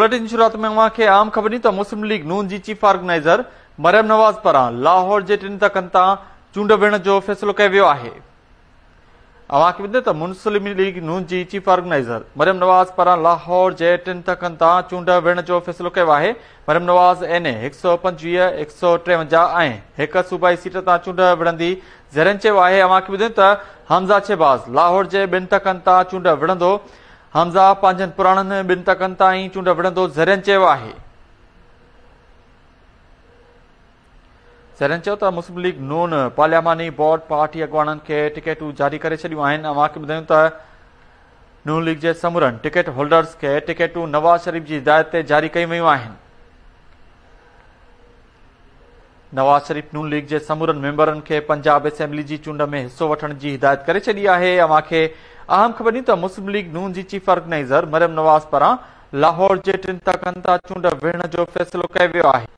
Bulletin शुरुआत में अवांखे आम ख़बर ॾिनी त मुस्लिम लीग नून जी चीफ ऑर्गेनाइज़र मरियम नवाज़ पारां लाहौर जे 3 तख़्तनि तां चूंड विढ़ण जो फ़ैसिलो कयो वियो आहे। अवांखे ॿुधायो त मुस्लिम लीग नून जी चीफ ऑर्गेनाइज़र मरियम नवाज़ पारां लाहौर जे 3 तख़्तनि तां चूंड विढ़ण जो फ़ैसिलो कयो आहे। मरियम नवाज़ NA 125 153 ऐं हिक सूबाई सीट तां चूंड विढ़ंदी ज़रियन चयो आहे। अवांखे ॿुधायो त हमज़ा शहबाज़ लाहौर जे 2 तख़्तनि तां चूंड विढ़ंदो। हमज़ा पंहिंजनि पुराणनि 2 तख़्तनि तां ई चूंड विढ़ंदो ज़रियन चयो आहे। ज़रियन चयो त मुस्लिम लीग नून पार्लियामानी बोर्ड पार्टी अॻुवाणनि खे टिकेटूं जारी करे छॾियूं आहिनि। अवांखे ॿुधायूं त नून लीग जे समूरनि टिकेट होल्डर्स खे टिकेटूं नवाज़ शरीफ़ जी हिदायत ते जारी कयूं वयूं आहिनि। नवाज़ शरीफ़ नून लीग जे समूरनि मेंबरनि खे पंजाब असेंबली जी चूंड में हिसो वठण जी हिदायत करे छॾी आहे। अवांखे अहम ख़बर ॾिनी त मुस्लिम लीग नून जी चीफ ऑर्गेनाइज़र मरियम नवाज़ पारां लाहौर जे 3 तख़्तनि तां चूंड विढ़ण जो फ़ैसिलो कयो वियो आहे।